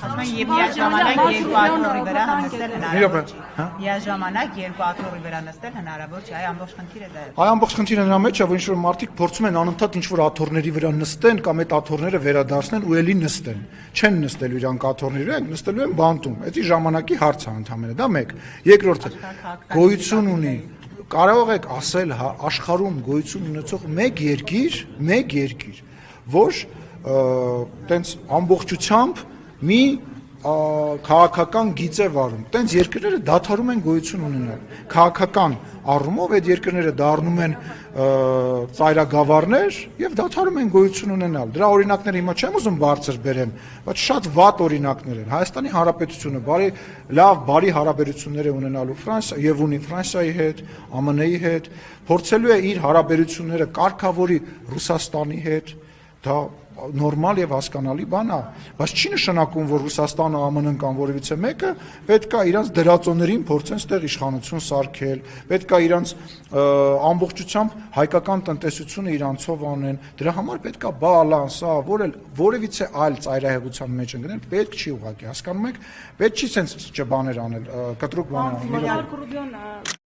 Եվ միաժամանակ երկու աթոռի վրա նստել հնարավոր չէ։ Միաժամանակ երկու աթոռի վրա նստել հնարավոր չէ, այ ամբողջ խնդիրը դա է։ Այ ամբողջ խնդիրը նրա մեջ է, որ ինչ-որ մարդիկ փորձում են անընդհատ ինչ-որ աթոռների վրա նստեն կամ այդ աթոռները վերադարձնեն ու էլի նստեն։ Չեն նստելու իրանք աթոռների վրա, նստելու են բանտում։ Դա ժամանակի հարց է ընդհանրապես, դա մեկ։ Երկրորդը գոյություն ունի։ Կարող եք ասել, հա, աշխարհում գոյություն ունեցող մեկ երկիր, որ տենց ամբողջությամբ մի քաղաքական գիծ է վարում։ Տենց երկրները դադարում են գոյություն ունենալ։ Քաղաքական առումով այդ երկրները դառնում են ծայրագավառներ եւ դադարում են գոյություն ունենալ։ Դրա օրինակները հիմա չեմ ուզում բարձր բերեմ, բայց շատ վատ օրինակներ են։ Հայաստանի Հանրապետությունը բարի հարաբերություններ է ունենալու եւ ունի Ֆրանսիայի հետ, ԱՄՆ-ի հետ, փորձելու է իր հարաբերությունները կարգավորի Ռուսաստանի հետ, դա նորմալ եւ հասկանալի բան է, բայց չի նշանակում, որ Ռուսաստանը, ԱՄՆ-ն կամ որևիցե մեկը պետք է իրանց դրածոներին փորձեն ստեղ իշխանություն սարքել, պետք է իրանց ամբողջությամբ հայկական տնտեսությունը իրանցով անեն, դրա համար պետք է բալանս, որևիցե այլ ծայրահեղության մեջ ընկնել պետք չի ուղղակի, հասկանում եք, պետք չի sense չբաներ անել, կտրուկ բաներ անել։